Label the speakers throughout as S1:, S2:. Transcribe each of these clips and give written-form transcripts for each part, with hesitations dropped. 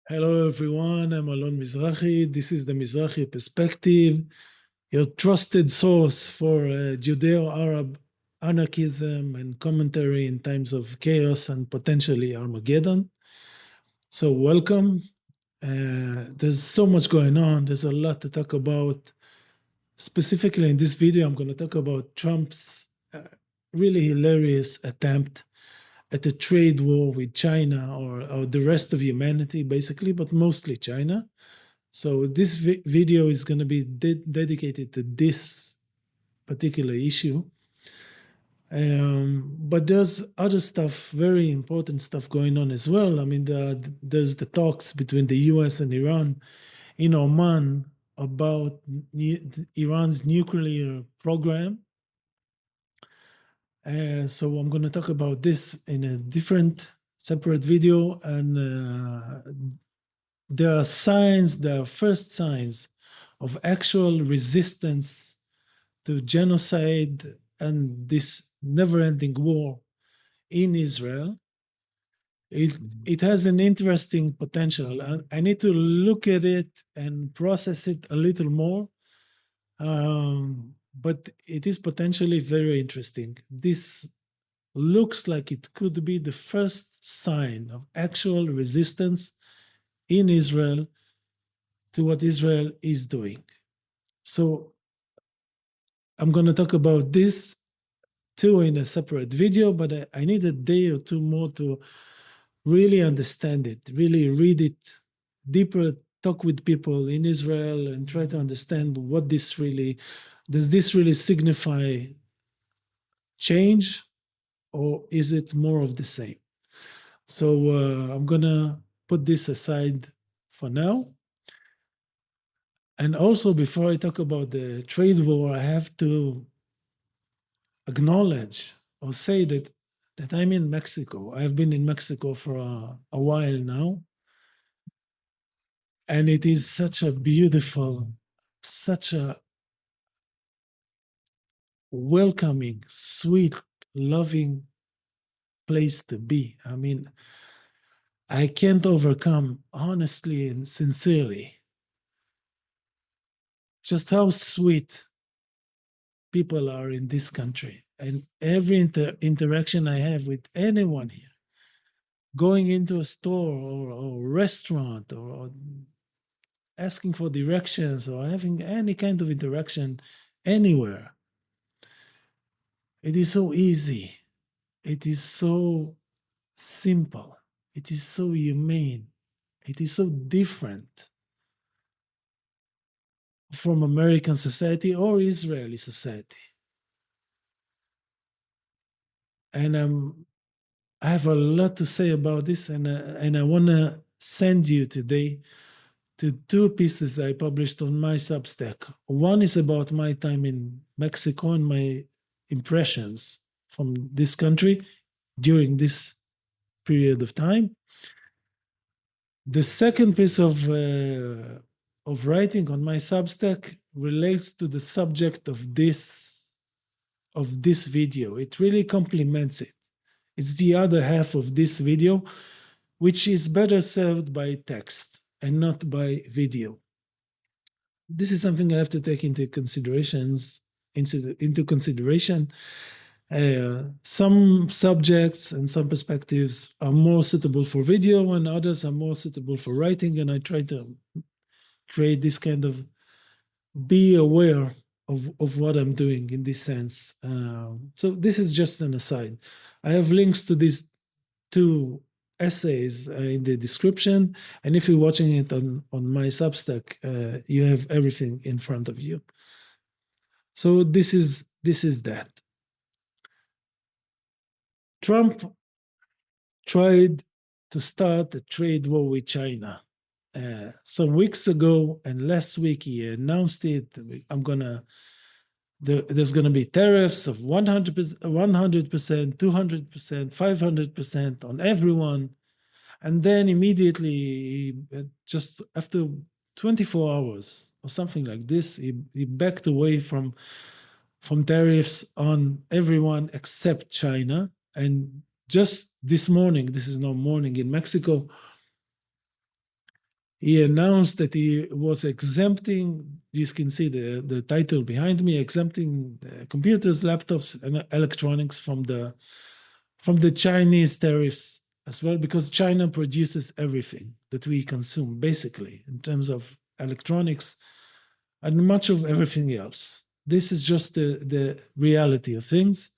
S1: Hello, everyone. I'm Alon Mizrahi. This is the Mizrahi Perspective, your trusted source for Judeo-Arab anarchism and commentary in times of chaos and potentially Armageddon. So, welcome. There's so much going on. There's a lot to talk about. Specifically, in this video, I'm going to talk about Trump's really hilarious attempt at a trade war with China or the rest of humanity, basically, but mostly China. So this video is going to be dedicated to this particular issue. But there's other stuff, very important stuff going on as well. I mean, there's the talks between the US and Iran in Oman about Iran's nuclear program. So I'm going to talk about this in a different, separate video. And there are first signs of actual resistance to genocide and this never-ending war in Israel. It has an interesting potential. I need to look at it and process it a little more. But it is potentially very interesting. This looks like it could be the first sign of actual resistance in Israel to what Israel is doing. So I'm going to talk about this too in a separate video, but I need a day or two more to really understand it, really read it deeper, talk with people in Israel and try to understand what this really, does this really signify change or is it more of the same? So I'm going to put this aside for now. And also, before I talk about the trade war, I have to acknowledge or say that I'm in Mexico. I've been in Mexico for a while now. And it is such a beautiful, such a welcoming, sweet, loving place to be. I mean, I can't overcome, honestly and sincerely, just how sweet people are in this country. And every interaction I have with anyone here, going into a store or restaurant or asking for directions or having any kind of interaction anywhere, it is so easy. It is so simple. It is so humane. It is so different from American society or Israeli society. And I have a lot to say about this, and I want to send you today to two pieces I published on my Substack. One is about my time in Mexico and my impressions from this country during this period of time. The second piece of writing on my Substack relates to the subject of this video. It really complements it. It's the other half of this video, which is better served by text and not by video. This is something I have to take into consideration. Some subjects and some perspectives are more suitable for video and others are more suitable for writing, and I try to create this kind of be aware of what I'm doing in this sense. So this is just an aside. I have links to these two essays in the description, and if you're watching it on my Substack, you have everything in front of you. So this is that. Trump tried to start a trade war with China some weeks ago, and last week he announced it. There's going to be tariffs of 100%, 200%, 500% on everyone. And then immediately, just after 24 hours or something like this, he backed away from tariffs on everyone except China. And just this morning, this is now morning in Mexico, he announced that he was exempting, you can see the title behind me, exempting computers, laptops, and electronics from the Chinese tariffs as well, because China produces everything that we consume, basically, in terms of electronics and much of everything else. This is just the reality of things.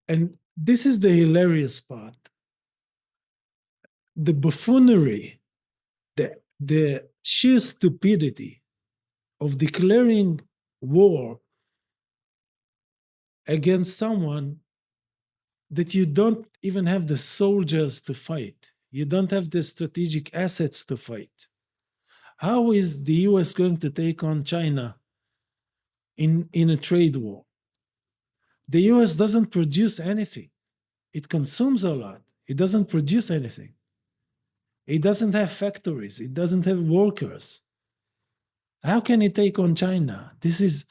S1: And this is the hilarious part. The buffoonery, the sheer stupidity of declaring war against someone that you don't even have the soldiers to fight. You don't have the strategic assets to fight. How is the US going to take on China in a trade war? The US doesn't produce anything. It consumes a lot. It doesn't produce anything. It doesn't have factories. It doesn't have workers. How can it take on China? This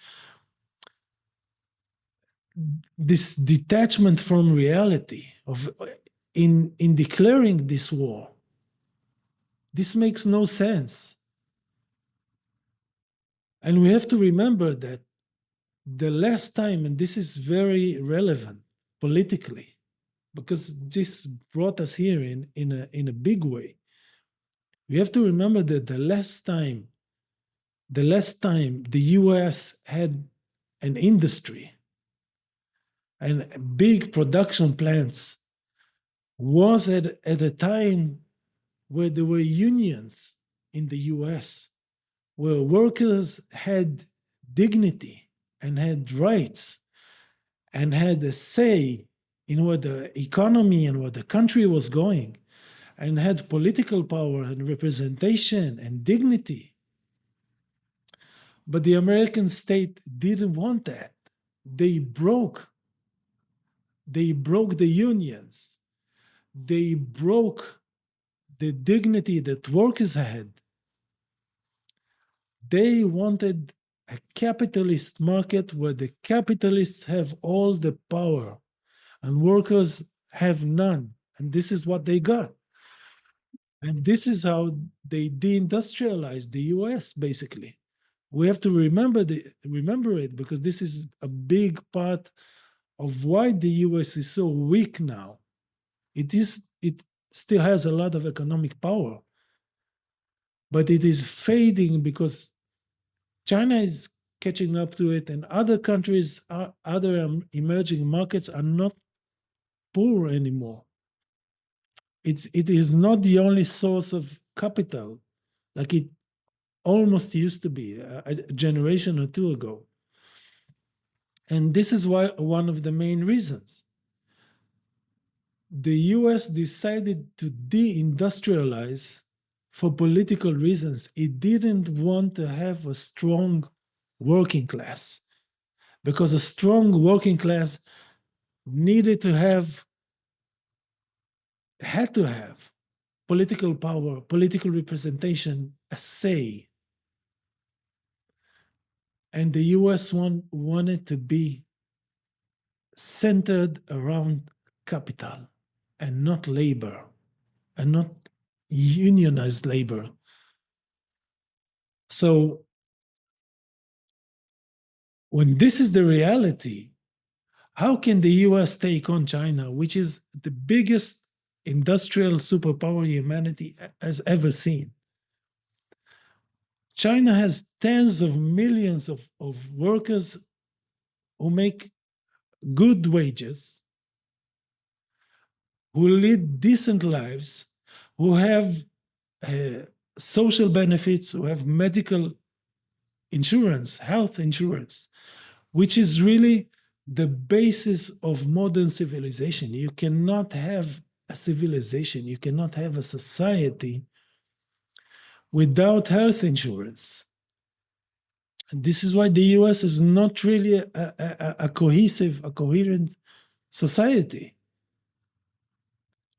S1: detachment from reality of in declaring this war. This makes no sense. And we have to remember that the last time, and this is very relevant politically, because this brought us here in a big way. We have to remember that the last time the US had an industry and big production plants was at a time where there were unions in the US, where workers had dignity and had rights and had a say in where the economy and where the country was going, and had political power and representation and dignity. But the American state didn't want that. They broke. They broke the unions. They broke the dignity that workers had. They wanted a capitalist market where the capitalists have all the power and workers have none. And this is what they got. And this is how they deindustrialized the US, basically. We have to remember it because this is a big part of why the US is so weak now. It still has a lot of economic power, but it is fading because China is catching up to it, and other countries, other emerging markets are not poor anymore. It is not the only source of capital like it almost used to be a generation or two ago. And this is why one of the main reasons the US decided to deindustrialize for political reasons. It didn't want to have a strong working class because a strong working class needed to have, had to have political power, political representation, a say. And the US wanted to be centered around capital and not labor and not unionized labor. So when this is the reality, how can the US take on China, which is the biggest industrial superpower humanity has ever seen? China has tens of millions of workers who make good wages, who lead decent lives, who have uh, social benefits, who have medical insurance, health insurance, which is really the basis of modern civilization. You cannot have a civilization, you cannot have a society without health insurance. And this is why the US is not really a cohesive, a coherent society.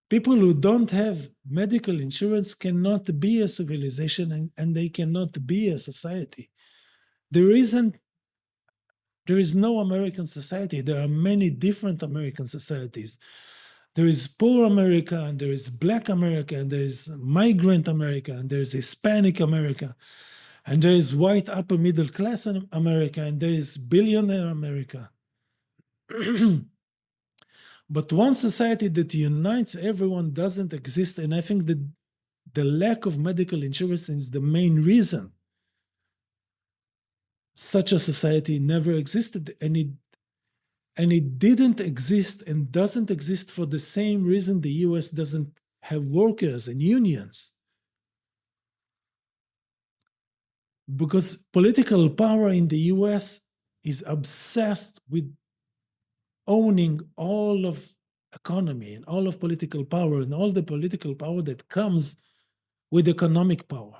S1: People who don't have medical insurance cannot be a civilization and they cannot be a society. There isn't there is no American society. There are many different American societies. There is poor America, and there is black America, and there is migrant America, and there is Hispanic America, and there is white upper middle class America, and there is billionaire America. But one society that unites everyone doesn't exist. And I think that the lack of medical insurance is the main reason such a society never existed. And it didn't exist and doesn't exist for the same reason the US doesn't have workers and unions. Because political power in the US is obsessed with owning all of economy and all of political power and all the political power that comes with economic power.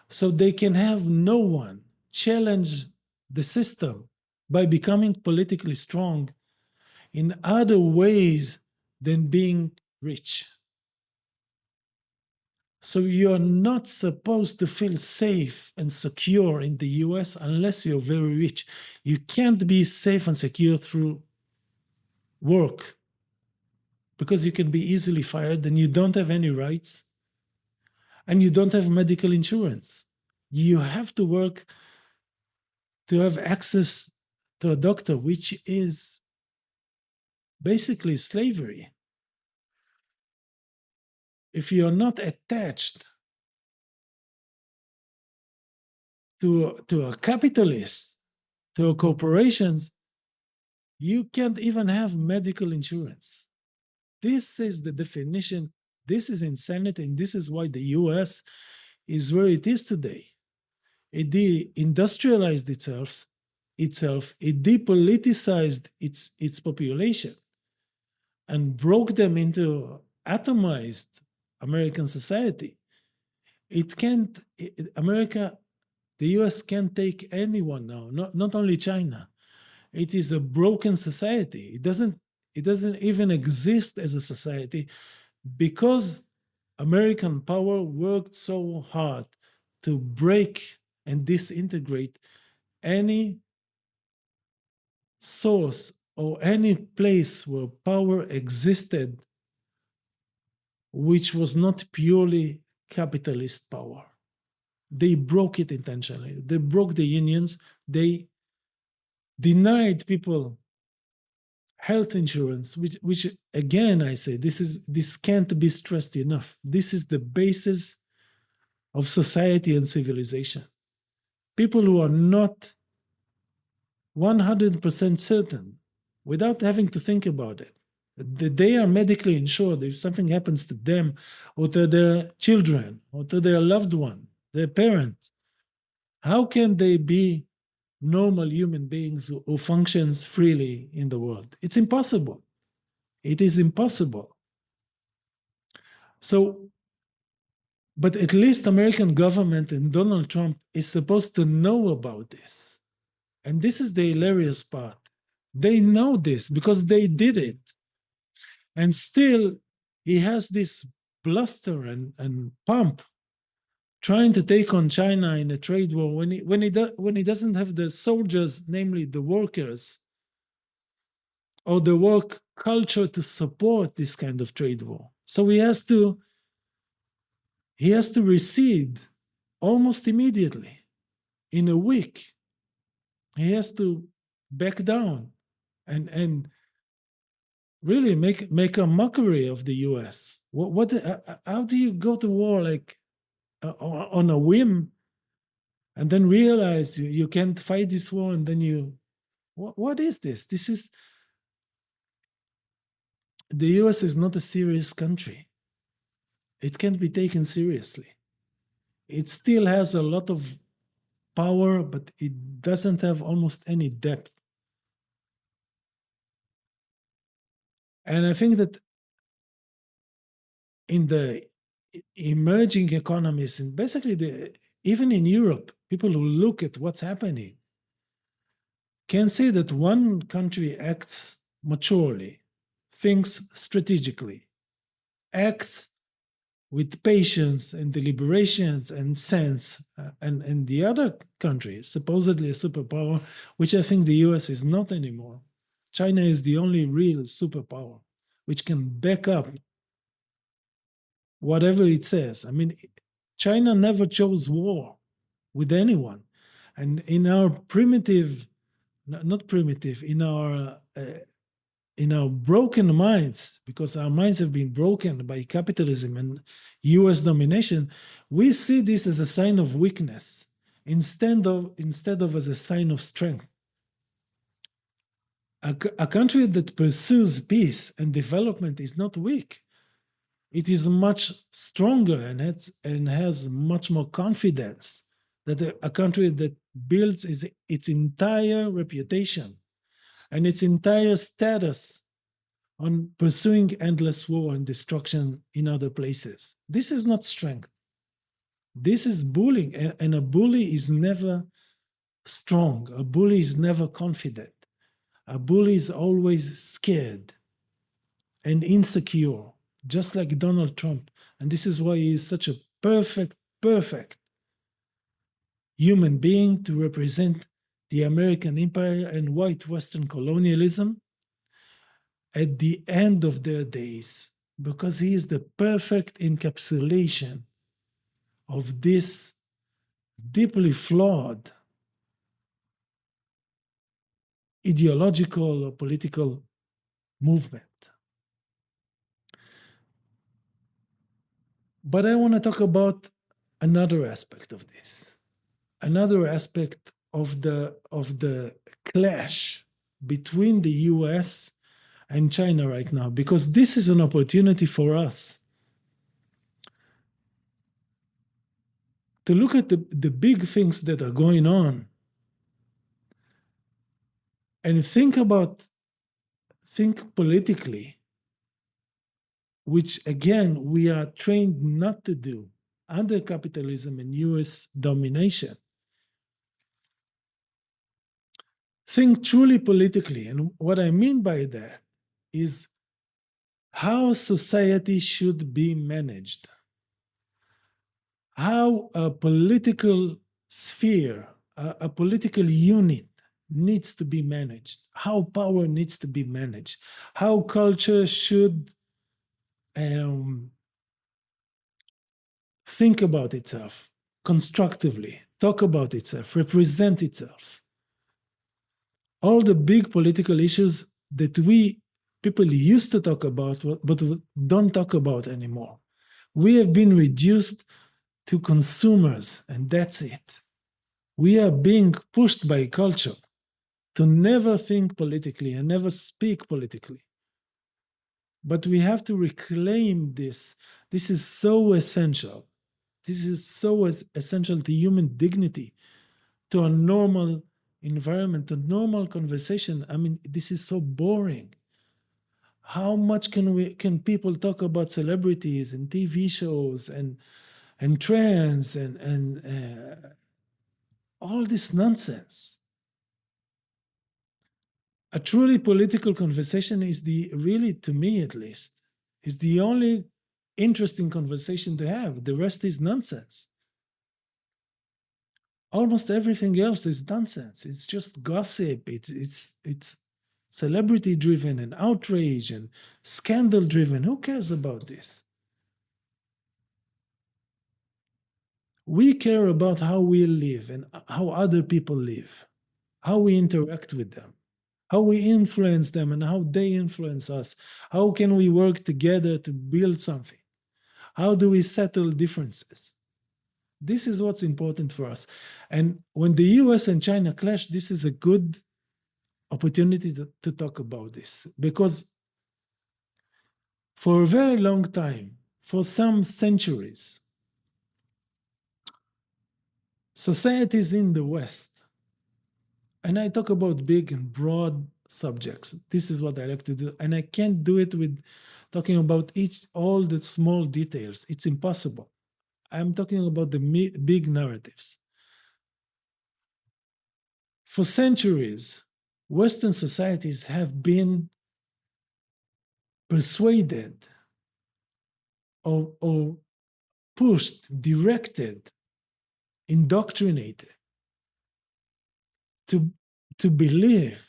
S1: So they can have no one challenge the system by becoming politically strong in other ways than being rich. So you're not supposed to feel safe and secure in the US unless you're very rich. You can't be safe and secure through work because you can be easily fired and you don't have any rights and you don't have medical insurance. You have to work to have access to a doctor, which is basically slavery. If you're not attached to a capitalist, to a corporations, you can't even have medical insurance. This is the definition. This is insanity, and this is why the US is where it is today. It de-industrialized itself, it depoliticized its population and broke them into atomized American society. It can't, America, the US can't take anyone now, not only China. It is a broken society. It doesn't even exist as a society because American power worked so hard to break and disintegrate any source or any place where power existed which was not purely capitalist power. They broke it intentionally. They broke the unions. They denied people health insurance, which again I say this can't be stressed enough. This is the basis of society and civilization. People who are not 100% certain, without having to think about it, that they are medically insured if something happens to them or to their children or to their loved one, their parents, how can they be normal human beings who functions freely in the world? It's impossible. It is impossible. So, but at least American government and Donald Trump is supposed to know about this. And this is the hilarious part. They know this because they did it. And still, he has this bluster and pump trying to take on China in a trade war when he doesn't have the soldiers, namely the workers, or the work culture to support this kind of trade war. So he has to recede almost immediately. In a week, he has to back down and really make a mockery of the U.S. How do you go to war like on a whim, and then realize you can't fight this war, and then what is this? This is the U.S. is not a serious country. It can't be taken seriously. It still has a lot of power, but it doesn't have almost any depth. And I think that in the emerging economies, and basically even in Europe, people who look at what's happening can see that one country acts maturely, thinks strategically, acts with patience and deliberations and sense, and the other country, supposedly a superpower, which I think the US is not anymore. China is the only real superpower, which can back up whatever it says. I mean, China never chose war with anyone. And in our primitive, not primitive, in our broken minds, because our minds have been broken by capitalism and US domination, we see this as a sign of weakness instead of as a sign of strength. A country that pursues peace and development is not weak. It is much stronger and has much more confidence that a country that builds its entire reputation and its entire status on pursuing endless war and destruction in other places. This is not strength. This is bullying, and a bully is never strong. A bully is never confident. A bully is always scared and insecure, just like Donald Trump. And this is why he is such a perfect human being to represent the American empire and white Western colonialism at the end of their days, because he is the perfect encapsulation of this deeply flawed ideological or political movement. But I want to talk about another aspect of this, another aspect of the clash between the US and China right now, because this is an opportunity for us to look at the big things that are going on and think politically, which again we are trained not to do under capitalism and US domination. Think truly politically. And what I mean by that is how society should be managed, how a political sphere, a political unit needs to be managed, how power needs to be managed, how culture should think about itself constructively, talk about itself, represent itself. All the big political issues that we people used to talk about, but don't talk about anymore. We have been reduced to consumers, and that's it. We are being pushed by culture to never think politically and never speak politically. But we have to reclaim this. This is so essential. This is so essential to human dignity, to a normal environment, a normal conversation. I mean, this is so boring. How much can people talk about celebrities and TV shows and trends and all this nonsense? A truly political conversation is the really, to me at least, is the only interesting conversation to have. The rest is nonsense. Almost everything else is nonsense. It's just gossip. It's celebrity driven and outrage and scandal driven. Who cares about this? We care about how we live and how other people live, how we interact with them, how we influence them and how they influence us. How can we work together to build something? How do we settle differences? This is what's important for us. And when the US and China clash, this is a good opportunity to talk about this, because for a very long time, for some centuries, societies in the West, and I talk about big and broad subjects. This is what I like to do. And I can't do it with talking about all the small details. It's impossible. I'm talking about the big narratives. For centuries, Western societies have been persuaded or pushed, directed, indoctrinated to believe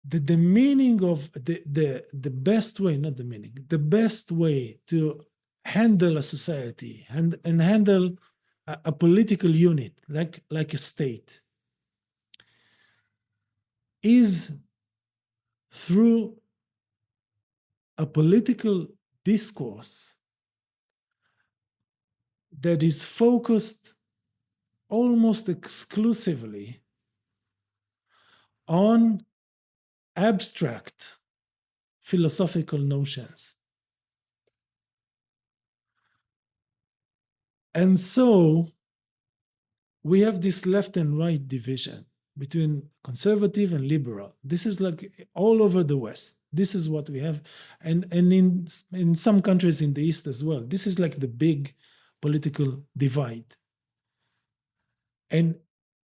S1: the meaning of the best way, not the meaning, the best way to handle a society and handle a political unit like a state is through a political discourse that is focused almost exclusively on abstract philosophical notions. And so we have this left and right division between conservative and liberal. This is like all over the West. This is what we have. And in some countries in the East as well. This is like the big political divide. And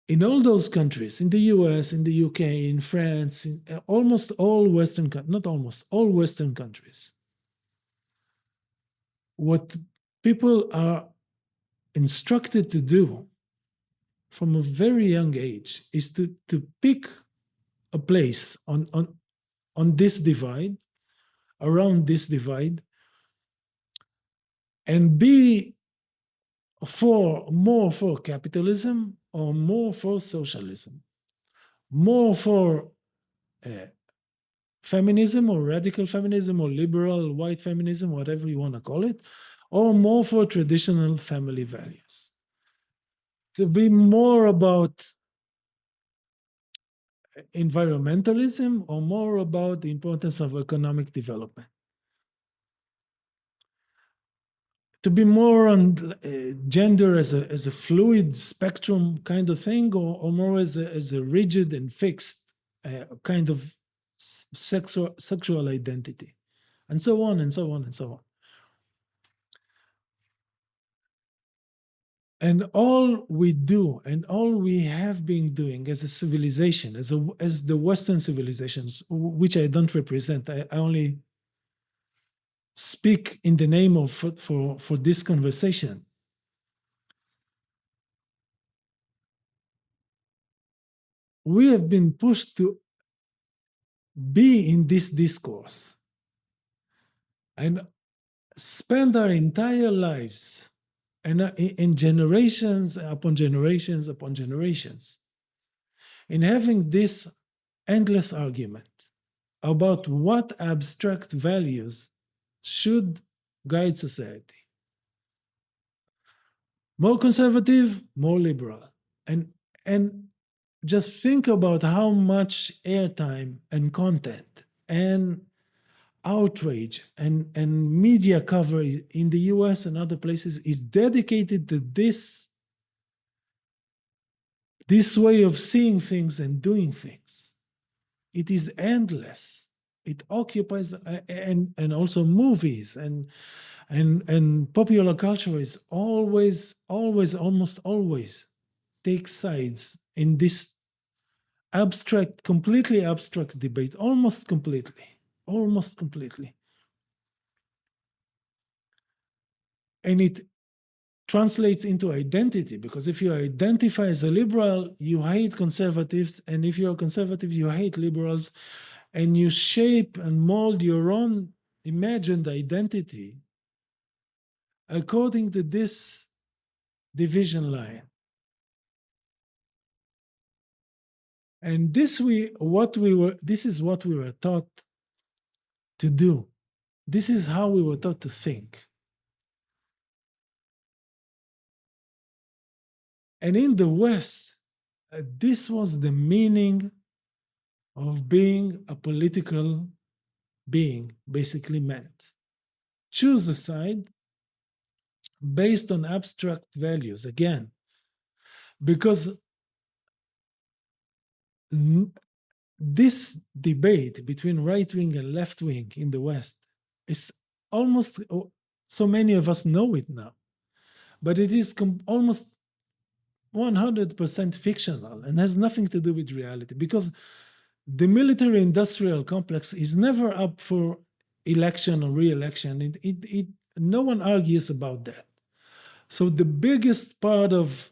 S1: in all those countries, in the US, in the UK, in France, in almost all Western, not almost, all Western countries, what people are instructed to do from a very young age is to pick a place on this divide, around this divide, and be more for capitalism or more for socialism, more for feminism or radical feminism or liberal white feminism, whatever you want to call it, or more for traditional family values. To be more about environmentalism or more about the importance of economic development. To be more on gender as a fluid spectrum kind of thing, or more as a rigid and fixed kind of sexual identity, and so on and so on and so on. And all we do and all we have been doing as a civilization, as the Western civilizations, which I don't represent, I only speak in the name of for this conversation. We have been pushed to be in this discourse and spend our entire lives and in generations upon generations upon generations in having this endless argument about what abstract values should guide society. More conservative, more liberal. And just think about how much airtime and content and outrage and media coverage in the US and other places is dedicated to this way of seeing things and doing things. It is endless. It occupies, and also movies and popular culture is always, almost always takes sides in this abstract, completely abstract debate, almost completely. And it translates into identity, because if you identify as a liberal, you hate conservatives, and if you're a conservative, you hate liberals, and you shape and mold your own imagined identity according to this division line. And this is what we were taught to do. This is how we were taught to think. And in the West, this was the meaning of being a political being, basically meant. Choose a side based on abstract values, again, because this debate between right wing and left wing in the West is almost, so many of us know it now, but it is almost 100% fictional and has nothing to do with reality, because the military industrial complex is never up for election or re-election. No one argues about that. So the biggest part of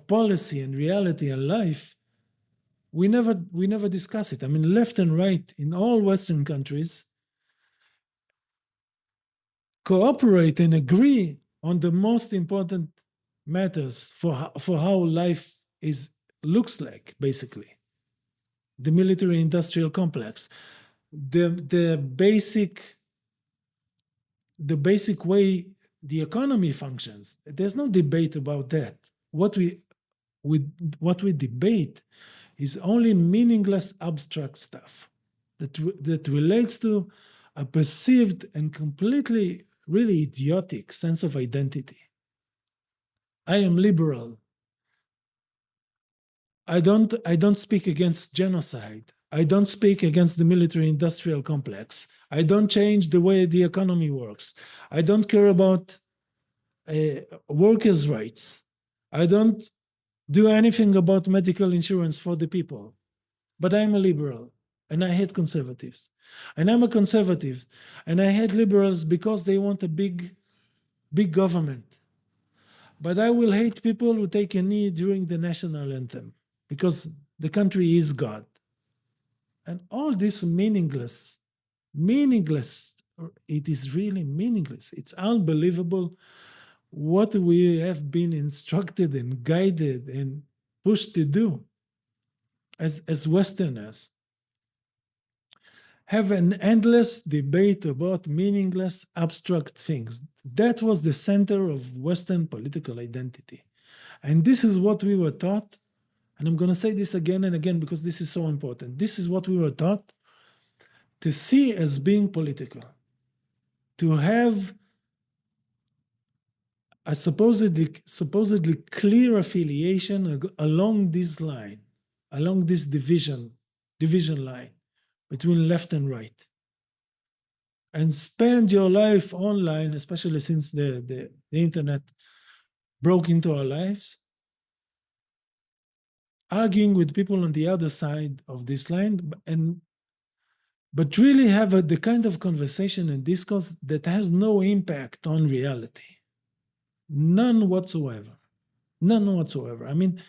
S1: policy and reality and life we never discuss it. I mean, left and right in all Western countries cooperate and agree on the most important matters for how life is looks like, basically. The military industrial complex, the basic way the economy functions. There's no debate about that. We what we debate is only meaningless abstract stuff that relates to a perceived and completely really idiotic sense of identity. I am liberal. I don't speak against genocide. I don't speak against the military industrial complex. I don't change the way the economy works. I don't care about workers' rights. I don't do anything about medical insurance for the people. But I'm a liberal and I hate conservatives. And I'm a conservative and I hate liberals because they want a big government. But I will hate people who take a knee during the national anthem because the country is God. And all this meaningless, it is really meaningless. It's unbelievable what we have been instructed and guided and pushed to do as Westerners. Have an endless debate about meaningless, abstract things. That was the center of Western political identity. And this is what we were taught. And I'm going to say this again and again because this is so important. This is what we were taught to see as being political, to have a supposedly clear affiliation along this line, along this division line between left and right, and spend your life online, especially since the internet broke into our lives, arguing with people on the other side of this line, but really have the kind of conversation and discourse that has no impact on reality. None whatsoever. None whatsoever. I mean,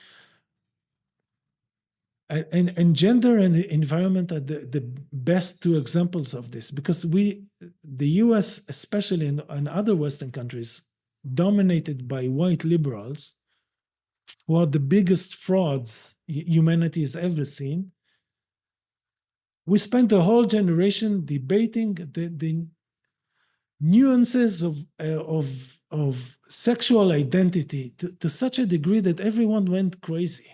S1: and gender and the environment are the best two examples of this because the US, especially in other Western countries, dominated by white liberals, who are the biggest frauds humanity has ever seen. We spent a whole generation debating the nuances of sexual identity to such a degree that everyone went crazy.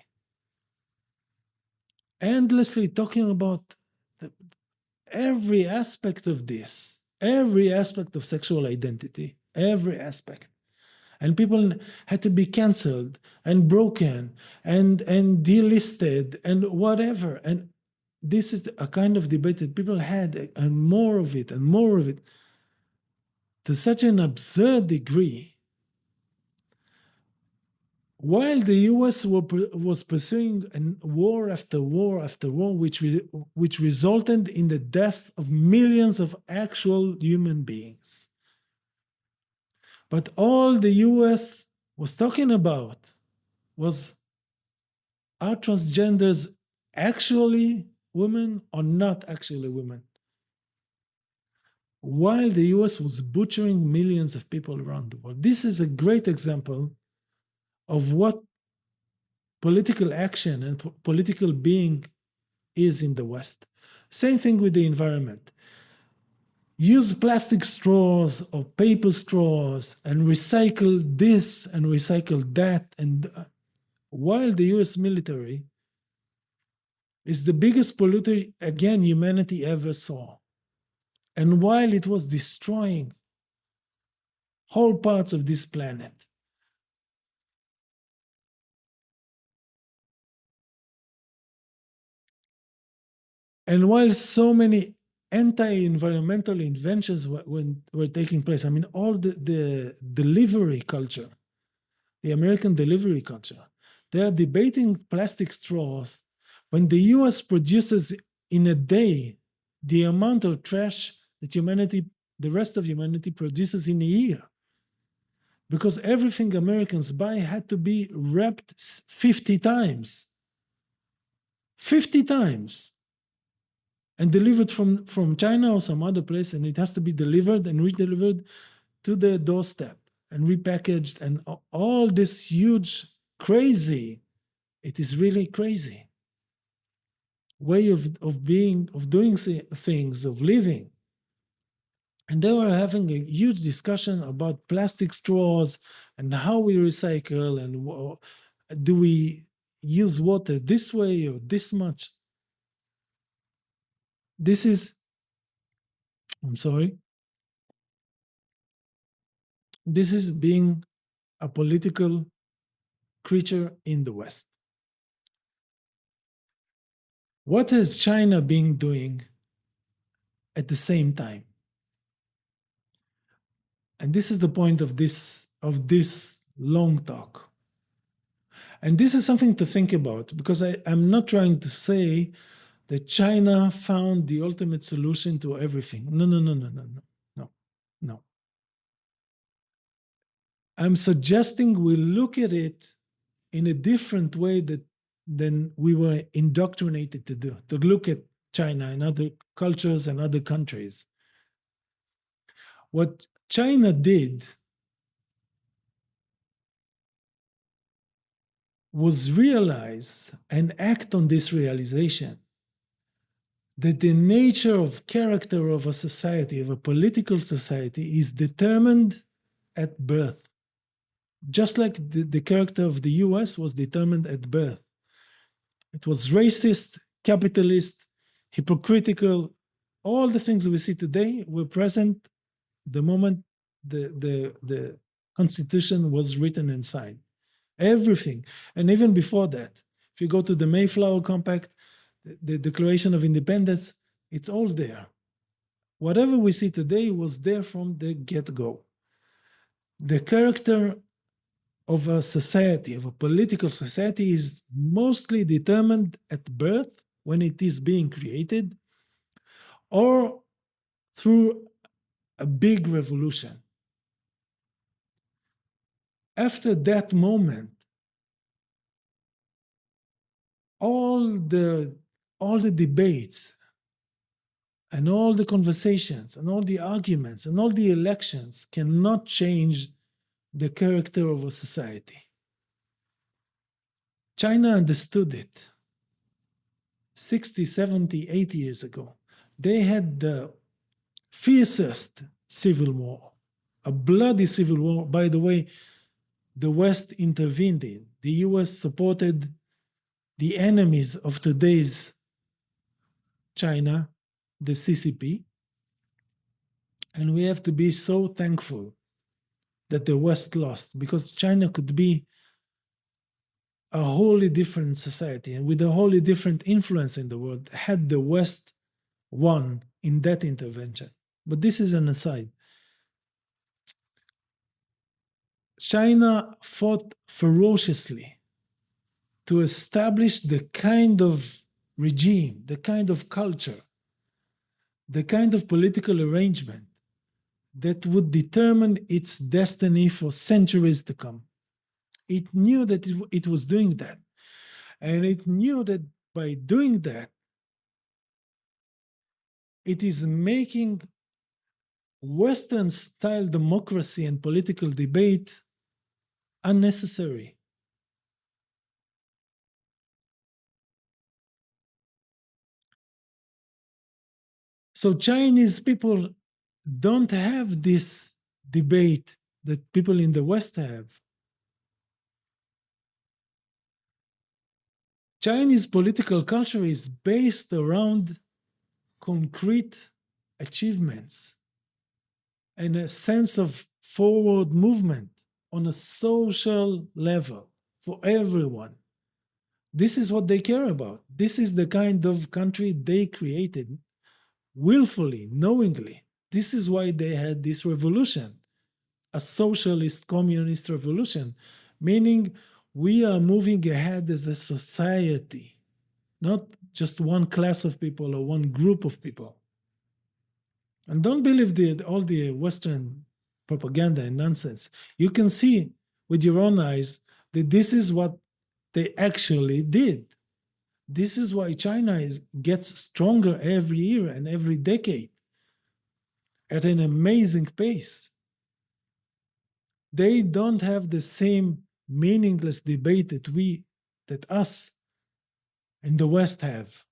S1: Endlessly talking about every aspect of this, every aspect of sexual identity, every aspect. And people had to be canceled and broken and delisted and whatever. And this is a kind of debate that people had, and more of it and more of it, to such an absurd degree, while the US was pursuing war after war after war, which resulted in the deaths of millions of actual human beings. But all the US was talking about was, are transgenders actually women or not actually women? While the US was butchering millions of people around the world. This is a great example of what political action and political being is in the West. Same thing with the environment. Use plastic straws or paper straws and recycle this and recycle that. And while the US military is the biggest polluter, again, humanity ever saw. And while it was destroying whole parts of this planet, and while so many anti-environmental inventions were taking place, I mean, all the delivery culture, the American delivery culture, they are debating plastic straws when the US produces in a day the amount of trash that the rest of humanity produces in a year. Because everything Americans buy had to be wrapped 50 times. 50 times and delivered from China or some other place, and it has to be delivered and redelivered to the doorstep and repackaged and all this huge crazy. It is really crazy way of being, of doing things, of living. And they were having a huge discussion about plastic straws and how we recycle and do we use water this way or this much. This is, I'm sorry, this is being a political creature in the West. What has China been doing at the same time? And this is the point of this long talk. And this is something to think about because I'm not trying to say that China found the ultimate solution to everything. No, no, no, no, no, no, no, no. I'm suggesting we look at it in a different way than we were indoctrinated to do, to look at China and other cultures and other countries. What China did was realize and act on this realization that the nature of character of a society, of a political society, is determined at birth. Just like the character of the US was determined at birth. It was racist, capitalist, hypocritical. All the things we see today were present the moment the Constitution was written and signed. Everything. And even before that, if you go to the Mayflower Compact, the Declaration of Independence, it's all there. Whatever we see today was there from the get go. The character of a society, of a political society, is mostly determined at birth when it is being created or through a big revolution. After that moment, all the all the debates and all the conversations and all the arguments and all the elections cannot change the character of a society. China understood it 60, 70, 80 years ago. They had the fiercest civil war, a bloody civil war. By the way, the West intervened in. The US supported the enemies of today's China, the CCP. And we have to be so thankful that the West lost because China could be a wholly different society and with a wholly different influence in the world had the West won in that intervention. But this is an aside. China fought ferociously to establish the kind of regime, the kind of culture, the kind of political arrangement that would determine its destiny for centuries to come. It knew that it was doing that. And it knew that by doing that, it is making Western style democracy and political debate unnecessary. So Chinese people don't have this debate that people in the West have. Chinese political culture is based around concrete achievements and a sense of forward movement on a social level for everyone. This is what they care about. This is the kind of country they created willfully, knowingly. This is why they had this revolution, a socialist communist revolution, meaning we are moving ahead as a society, not just one class of people or one group of people. And don't believe all the Western propaganda and nonsense. You can see with your own eyes that this is what they actually did. This is why China gets stronger every year and every decade at an amazing pace. They don't have the same meaningless debate that us in the West have.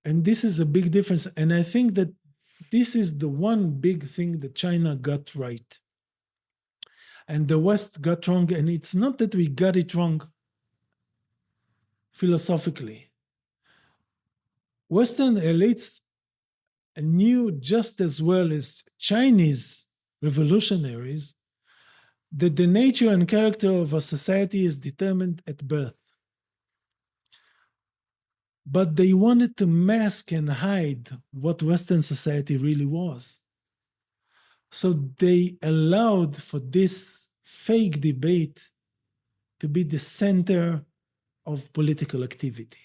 S1: And this is a big difference. And I think that this is the one big thing that China got right and the West got wrong. And it's not that we got it wrong philosophically. Western elites knew just as well as Chinese revolutionaries that the nature and character of a society is determined at birth. But they wanted to mask and hide what Western society really was. So they allowed for this fake debate to be the center of political activity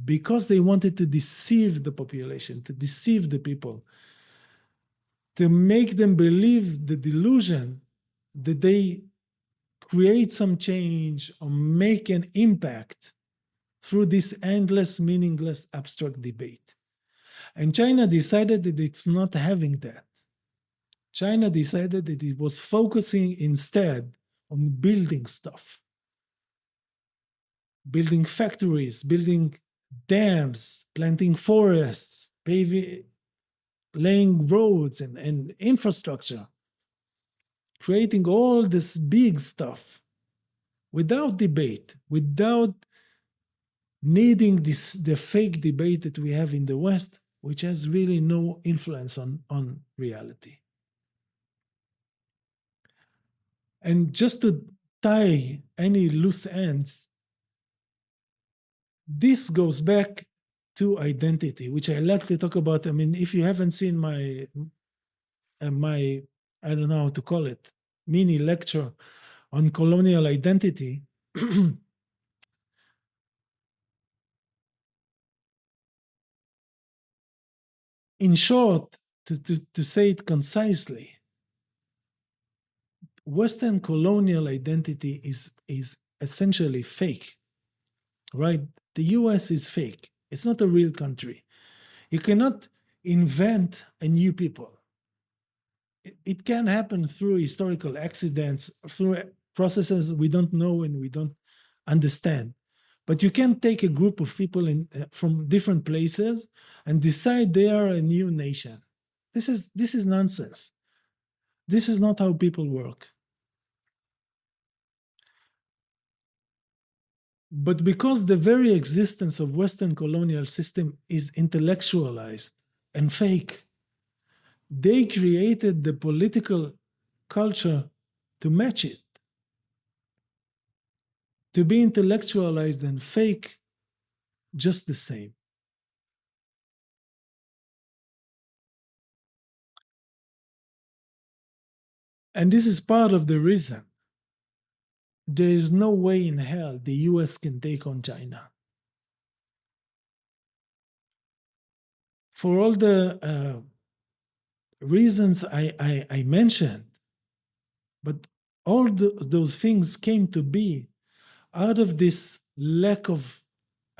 S1: because they wanted to deceive the population, to deceive the people, to make them believe the delusion that they create some change or make an impact through this endless, meaningless, abstract debate. And China decided that it's not having that. China decided that it was focusing instead on building stuff, building factories, building dams, planting forests, paving, laying roads and infrastructure, creating all this big stuff without debate, without needing the fake debate that we have in the West, which has really no influence on reality. And just to tie any loose ends, this goes back to identity, which I like to talk about. I mean, if you haven't seen my I don't know how to call it mini lecture on colonial identity, in short, to say it concisely, Western colonial identity is essentially fake, right? The US is fake. It's not a real country. You cannot invent a new people. It can happen through historical accidents, through processes we don't know and we don't understand. But you can't take a group of people from different places and decide they are a new nation. This is nonsense. This is not how people work. But because the very existence of Western colonial system is intellectualized and fake, they created the political culture to match it, to be intellectualized and fake just the same. And this is part of the reason there is no way in hell the US can take on China. For all the reasons I mentioned, but all those things came to be out of this lack of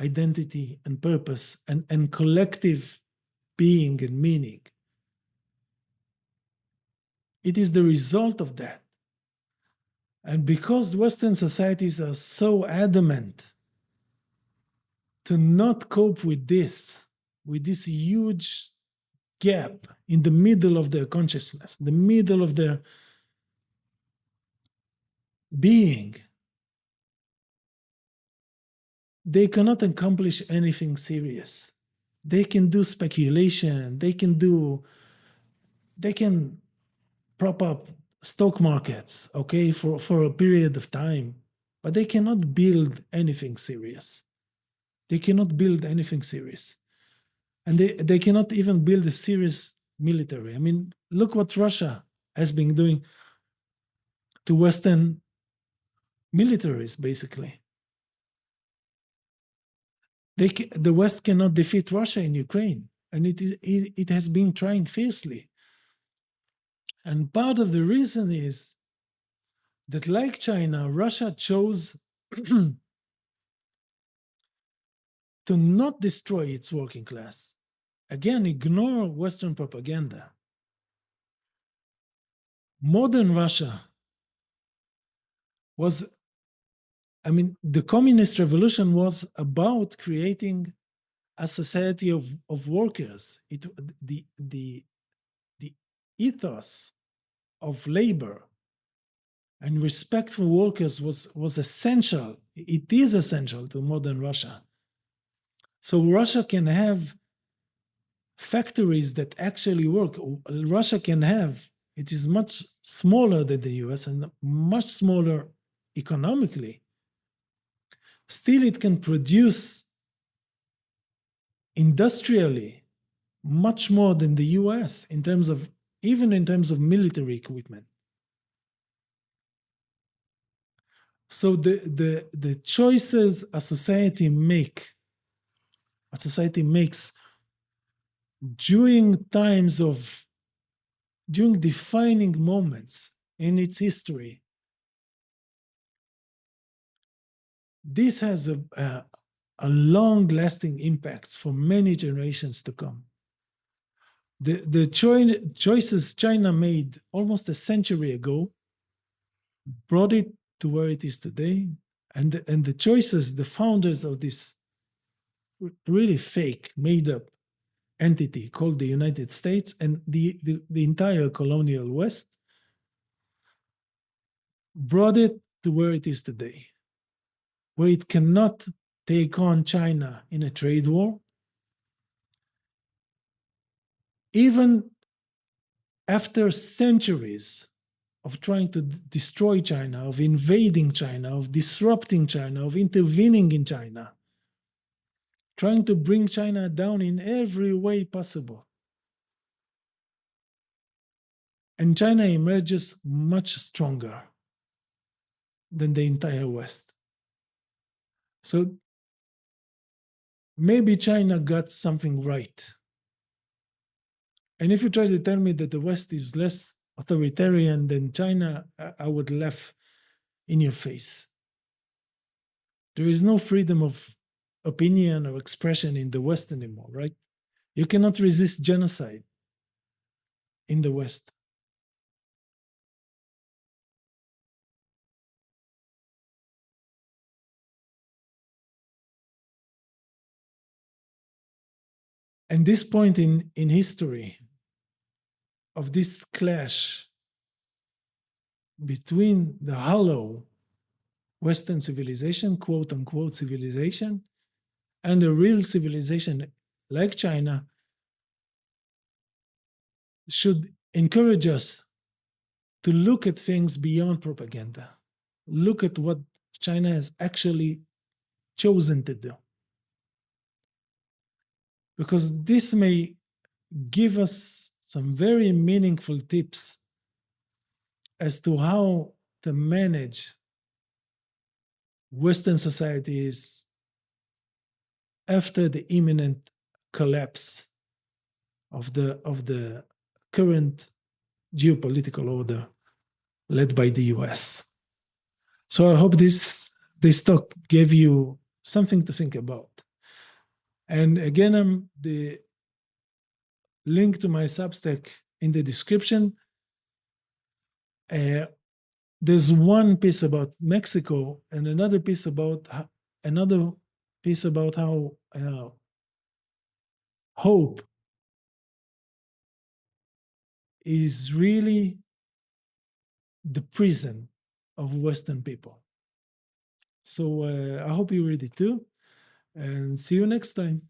S1: identity and purpose and collective being and meaning. It is the result of that. And because Western societies are so adamant to not cope with this huge gap in the middle of their consciousness, the middle of their being, they cannot accomplish anything serious. They can do speculation, they can prop up stock markets, okay, for a period of time, but they cannot build anything serious. They cannot build anything serious. And they cannot even build a serious military. I mean, look what Russia has been doing to Western militaries, basically. The West cannot defeat Russia in Ukraine, and it has been trying fiercely. And part of the reason is that, like China, Russia chose to not destroy its working class. Again, ignore Western propaganda. Modern Russia was, I mean, the communist revolution was about creating a society of workers. The ethos of labor and respect for workers was essential. It is essential to modern Russia. So Russia can have factories that actually work. Russia can have, it is much smaller than the US and much smaller economically. Still, it can produce industrially much more than the US in terms of, even in terms of military equipment. So the choices a society makes during times of, during defining moments in its history, this has a long-lasting impacts for many generations to come. The choices China made almost a century ago brought it to where it is today, and the choices the founders of this really fake, made-up entity called the United States and the entire colonial West brought it to where it is today, where it cannot take on China in a trade war, even after centuries of trying to destroy China, of invading China, of disrupting China, of intervening in China, trying to bring China down in every way possible. And China emerges much stronger than the entire West. So maybe China got something right. And if you try to tell me that the West is less authoritarian than China, I would laugh in your face. There is no freedom of opinion or expression in the West anymore, right? You cannot resist genocide in the West. And this point in history of this clash between the hollow Western civilization, quote unquote civilization, and a real civilization like China should encourage us to look at things beyond propaganda. Look at what China has actually chosen to do. Because this may give us some very meaningful tips as to how to manage Western societies after the imminent collapse of the current geopolitical order led by the US. So I hope this talk gave you something to think about. And again, the link to my Substack in the description. There's one piece about Mexico and another piece about how hope is really the prison of Western people. So I hope you read it too, and see you next time.